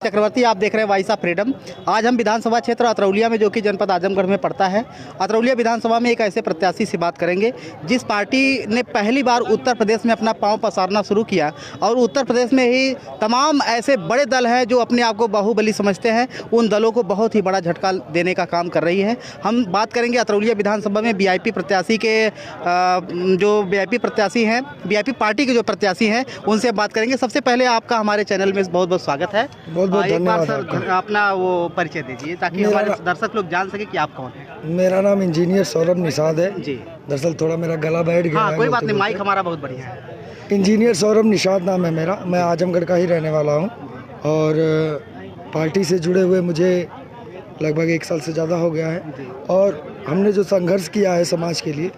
चक्रवर्ती, आप देख रहे हैं वॉइस ऑफ फ्रीडम। आज हम विधानसभा क्षेत्र अतरौलिया में, जो कि जनपद आजमगढ़ में पड़ता है, अतरौलिया विधानसभा में एक ऐसे प्रत्याशी से बात करेंगे जिस पार्टी ने पहली बार उत्तर प्रदेश में अपना पांव पसारना शुरू किया और उत्तर प्रदेश में ही तमाम ऐसे बड़े दल हैं जो अपने आप को बाहुबली समझते हैं, उन दलों को बहुत ही बड़ा झटका देने का काम कर रही है। हम बात करेंगे अतरौलिया विधानसभा में वीआईपी प्रत्याशी के, जो वीआईपी प्रत्याशी हैं, वीआईपी पार्टी के जो प्रत्याशी हैं, उनसे बात करेंगे। सबसे पहले आपका हमारे चैनल में बहुत बहुत स्वागत है। एक बार सर अपना वो परिचय दीजिए ताकि हमारे दर्शक लोग जान सके कि आप कौन हैं। मेरा नाम इंजीनियर सौरभ निषाद है जी। दरअसल थोड़ा मेरा गला बैठ गया है। कोई बात नहीं, माइक हमारा बहुत बढ़िया है। इंजीनियर सौरभ निषाद नाम है मेरा। मैं आजमगढ़ का ही रहने वाला हूँ और पार्टी से जुड़े हुए मुझे लगभग 1 साल से ज़्यादा हो गया है और हमने जो संघर्ष किया है समाज के लिए,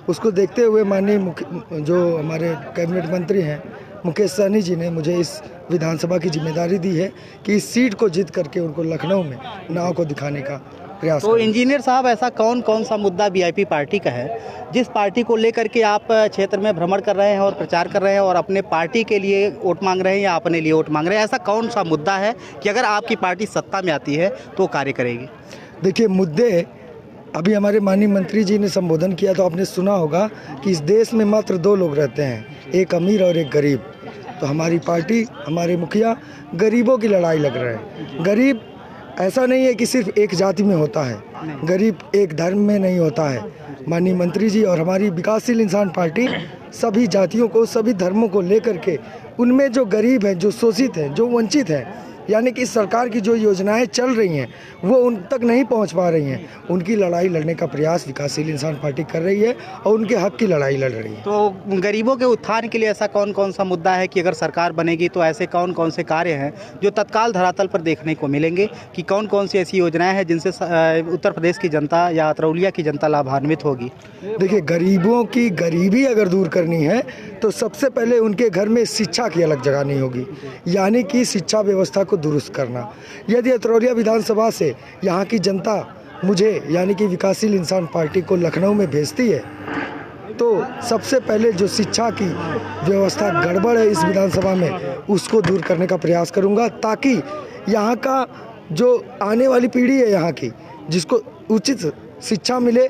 उसको देखते हुए माननीय जो हमारे कैबिनेट मंत्री हैं मुकेश सहनी जी ने मुझे इस विधानसभा की जिम्मेदारी दी है कि इस सीट को जीत करके उनको लखनऊ में नाव को दिखाने का प्रयास। तो इंजीनियर साहब, ऐसा कौन कौन सा मुद्दा वीआईपी पार्टी का है जिस पार्टी को लेकर के आप क्षेत्र में भ्रमण कर रहे हैं और प्रचार कर रहे हैं और अपने पार्टी के लिए वोट मांग रहे हैं या अपने लिए वोट मांग रहे हैं? ऐसा कौन सा मुद्दा है कि अगर आपकी पार्टी सत्ता में आती है तो कार्य करेगी? देखिए, मुद्दे अभी हमारे माननीय मंत्री जी ने संबोधन किया तो आपने सुना होगा कि इस देश में मात्र 2 लोग रहते हैं, एक अमीर और एक गरीब। तो हमारी पार्टी, हमारे मुखिया गरीबों की लड़ाई लग रहे हैं। गरीब ऐसा नहीं है कि सिर्फ एक जाति में होता है, गरीब एक धर्म में नहीं होता है। माननीय मंत्री जी और हमारी विकासशील इंसान पार्टी सभी जातियों को, सभी धर्मों को लेकर के उनमें जो गरीब हैं, जो शोषित हैं, जो वंचित हैं, यानी कि सरकार की जो योजनाएं चल रही हैं वो उन तक नहीं पहुंच पा रही हैं, उनकी लड़ाई लड़ने का प्रयास विकासशील इंसान पार्टी कर रही है और उनके हक की लड़ाई लड़ रही है। तो गरीबों के उत्थान के लिए ऐसा कौन कौन सा मुद्दा है कि अगर सरकार बनेगी तो ऐसे कौन कौन से कार्य हैं जो तत्काल धरातल पर देखने को मिलेंगे, कि कौन कौन सी ऐसी योजनाएं हैं जिनसे उत्तर प्रदेश की जनता या अतरौलिया की जनता लाभान्वित होगी? देखिए, गरीबों की गरीबी अगर दूर करनी है तो सबसे पहले उनके घर में शिक्षा की अलग जगानी होगी, यानी कि शिक्षा व्यवस्था को दुरुस्त करना। यदि अतरौलिया विधानसभा से यहाँ की जनता मुझे, यानी कि विकासशील इंसान पार्टी को लखनऊ में भेजती है तो सबसे पहले जो शिक्षा की व्यवस्था गड़बड़ है इस विधानसभा में, उसको दूर करने का प्रयास करूँगा, ताकि यहाँ का जो आने वाली पीढ़ी है यहाँ की, जिसको उचित शिक्षा मिले,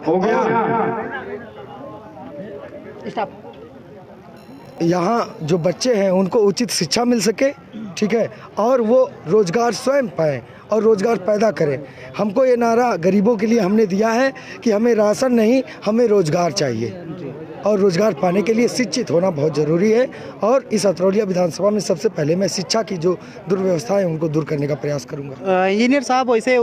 यहाँ जो बच्चे हैं उनको उचित शिक्षा मिल सके, ठीक है, और वो रोजगार स्वयं पाएँ और रोजगार पैदा करें। हमको ये नारा गरीबों के लिए हमने दिया है कि हमें राशन नहीं, हमें रोजगार चाहिए और रोजगार पाने के लिए शिक्षित होना बहुत ज़रूरी है। और इस अतरौलिया विधानसभा में सबसे पहले मैं शिक्षा की जो दुर्व्यवस्था है उनको दूर करने का प्रयास करूँगा। इंजीनियर साहब, वैसे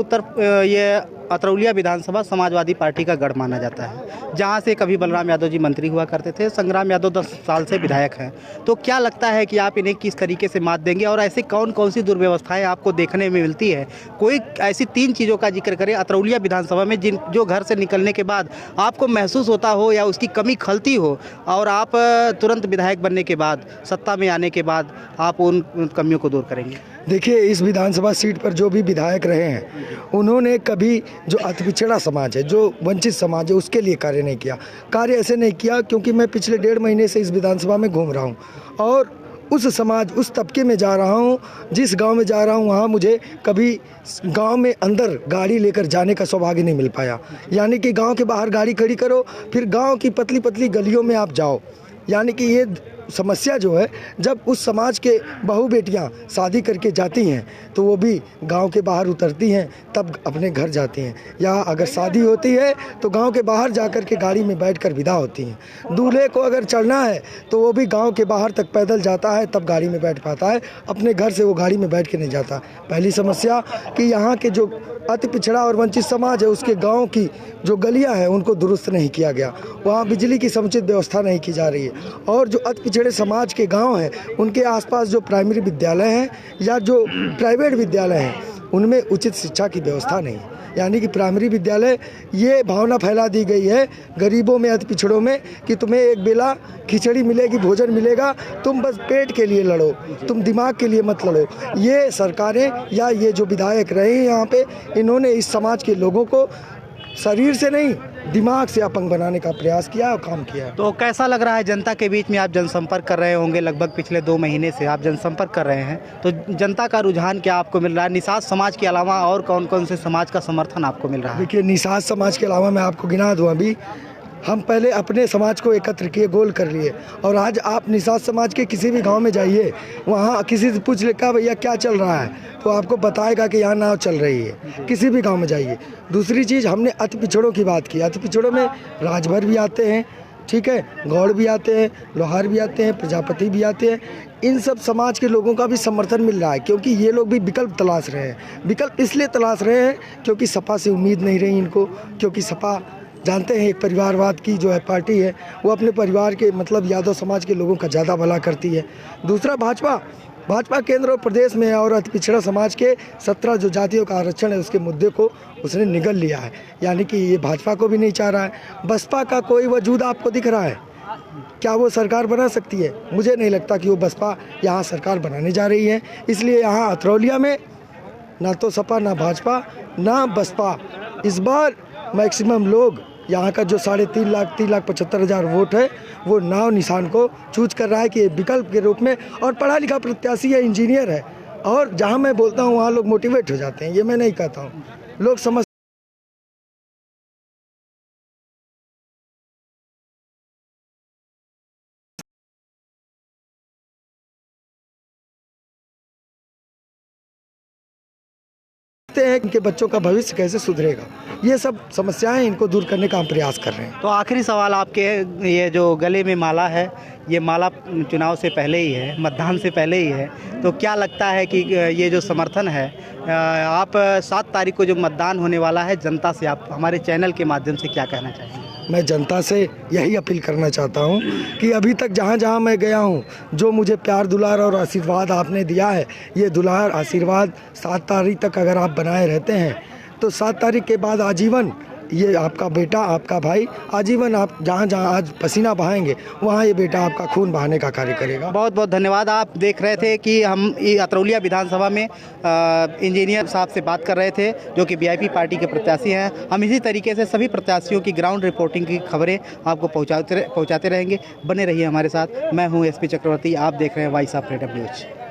ये अतरौलिया विधानसभा समाजवादी पार्टी का गढ़ माना जाता है, जहां से कभी बलराम यादव जी मंत्री हुआ करते थे, संग्राम यादव 10 साल से विधायक हैं। तो क्या लगता है कि आप इन्हें किस तरीके से मात देंगे और ऐसे कौन कौन सी दुर्व्यवस्थाएं आपको देखने में मिलती है? कोई ऐसी 3 चीज़ों का जिक्र करें अतरौलिया विधानसभा में जो घर से निकलने के बाद आपको महसूस होता हो या उसकी कमी खलती हो और आप तुरंत विधायक बनने के बाद, सत्ता में आने के बाद आप उन कमियों को दूर करेंगे? देखिए, इस विधानसभा सीट पर जो भी विधायक रहे हैं उन्होंने कभी जो अति पिछड़ा समाज है, जो वंचित समाज है, उसके लिए कार्य नहीं किया। कार्य ऐसे नहीं किया क्योंकि मैं पिछले 1.5 महीने से इस विधानसभा में घूम रहा हूँ और उस समाज, उस तबके में जा रहा हूँ, जिस गांव में जा रहा हूँ वहाँ मुझे कभी गांव में अंदर गाड़ी लेकर जाने का सौभाग्य नहीं मिल पाया। यानी कि गांव के बाहर गाड़ी खड़ी करो, फिर गांव की पतली पतली गलियों में आप जाओ। यानी कि ये समस्या जो है, जब उस समाज के बहू बेटियां शादी करके जाती हैं तो वो भी गांव के बाहर उतरती हैं, तब अपने घर जाती हैं, या अगर शादी होती है तो गांव के बाहर जाकर के गाड़ी में बैठकर विदा होती हैं। दूल्हे को अगर चढ़ना है तो वो भी गांव के बाहर तक पैदल जाता है, तब गाड़ी में बैठ पाता है, अपने घर से वो गाड़ी में बैठ के नहीं जाता। पहली समस्या कि यहाँ के जो अति पिछड़ा और वंचित समाज है उसके गाँव की जो गलियाँ हैं उनको दुरुस्त नहीं किया गया, वहाँ बिजली की समुचित व्यवस्था नहीं की जा रही है, और जो अति पिछड़े समाज के गांव हैं उनके आसपास जो प्राइमरी विद्यालय हैं या जो प्राइवेट विद्यालय हैं उनमें उचित शिक्षा की व्यवस्था नहीं है। यानी कि प्राइमरी विद्यालय, ये भावना फैला दी गई है गरीबों में, अति पिछड़ों में, कि तुम्हें एक बेला खिचड़ी मिलेगी, भोजन मिलेगा, तुम बस पेट के लिए लड़ो, तुम दिमाग के लिए मत लड़ो। ये सरकारें या ये जो विधायक रहे हैं यहाँ पे, इन्होंने इस समाज के लोगों को शरीर से नहीं दिमाग से अपंग बनाने का प्रयास किया और काम किया है। तो कैसा लग रहा है जनता के बीच में आप जनसंपर्क कर रहे होंगे, लगभग पिछले 2 महीने से आप जनसंपर्क कर रहे हैं, तो जनता का रुझान क्या आपको मिल रहा है? निषाद समाज के अलावा और कौन कौन से समाज का समर्थन आपको मिल रहा है? देखिए, निषाद समाज के अलावा मैं आपको गिना दूँ, अभी हम पहले अपने समाज को एकत्र किए, गोल कर लिए, और आज आप निषाद समाज के किसी भी गांव में जाइए, वहां किसी से पूछ लेगा भैया क्या चल रहा है, तो आपको बताएगा कि यहाँ नाव चल रही है। किसी भी गांव में जाइए। दूसरी चीज़, हमने अति पिछड़ों की बात की। अति पिछड़ों में राजभर भी आते हैं, ठीक है, गौड़ भी आते हैं, लोहार भी आते हैं, प्रजापति भी आते हैं। इन सब समाज के लोगों का भी समर्थन मिल रहा है, क्योंकि ये लोग भी विकल्प तलाश रहे हैं। विकल्प इसलिए तलाश रहे हैं क्योंकि सपा से उम्मीद नहीं रही इनको, क्योंकि सपा जानते हैं एक परिवारवाद की जो है पार्टी है, वो अपने परिवार के मतलब यादव समाज के लोगों का ज़्यादा भला करती है। दूसरा, भाजपा केंद्र और प्रदेश में और अति पिछड़ा समाज के 17 जो जातियों का आरक्षण है उसके मुद्दे को उसने निगल लिया है, यानी कि ये भाजपा को भी नहीं चाह रहा है। बसपा का कोई वजूद आपको दिख रहा है क्या? वो सरकार बना सकती है? मुझे नहीं लगता कि वो बसपा यहाँ सरकार बनाने जा रही है। इसलिए यहाँ अतरौलिया में ना तो सपा, ना भाजपा, ना बसपा, इस बार मैक्सिमम लोग यहाँ का जो 3,75,000 वोट है वो नाव निशान को चूज कर रहा है कि ये विकल्प के रूप में, और पढ़ा लिखा प्रत्याशी है, इंजीनियर है, और जहाँ मैं बोलता हूँ वहाँ लोग मोटिवेट हो जाते हैं। ये मैं नहीं कहता हूँ, लोग समझ हैं इनके बच्चों का भविष्य कैसे सुधरेगा। ये सब समस्याएं इनको दूर करने का हम प्रयास कर रहे हैं। तो आखिरी सवाल आपके, ये जो गले में माला है, ये माला चुनाव से पहले ही है, मतदान से पहले ही है, तो क्या लगता है कि ये जो समर्थन है, आप 7 तारीख को जो मतदान होने वाला है, जनता से आप हमारे चैनल के माध्यम से क्या कहना चाहेंगे? मैं जनता से यही अपील करना चाहता हूं कि अभी तक जहां जहां मैं गया हूं, जो मुझे प्यार दुलार और आशीर्वाद आपने दिया है, ये दुलार आशीर्वाद 7 तारीख तक अगर आप बनाए रहते हैं तो 7 तारीख के बाद आजीवन ये आपका बेटा, आपका भाई, आजीवन आप जहाँ जहाँ आज पसीना बहाएंगे वहाँ ये बेटा आपका खून बहाने का कार्य करेगा। बहुत बहुत धन्यवाद। आप देख रहे थे कि हम अतरौलिया विधानसभा में इंजीनियर साहब से बात कर रहे थे, जो कि वीआईपी पार्टी के प्रत्याशी हैं। हम इसी तरीके से सभी प्रत्याशियों की ग्राउंड रिपोर्टिंग की खबरें आपको पहुँचाते रहेंगे। बने रहिए हमारे साथ। मैं हूँ SP चक्रवर्ती, आप देख रहे हैं वॉइस ऑफ फ्रीडम न्यूज।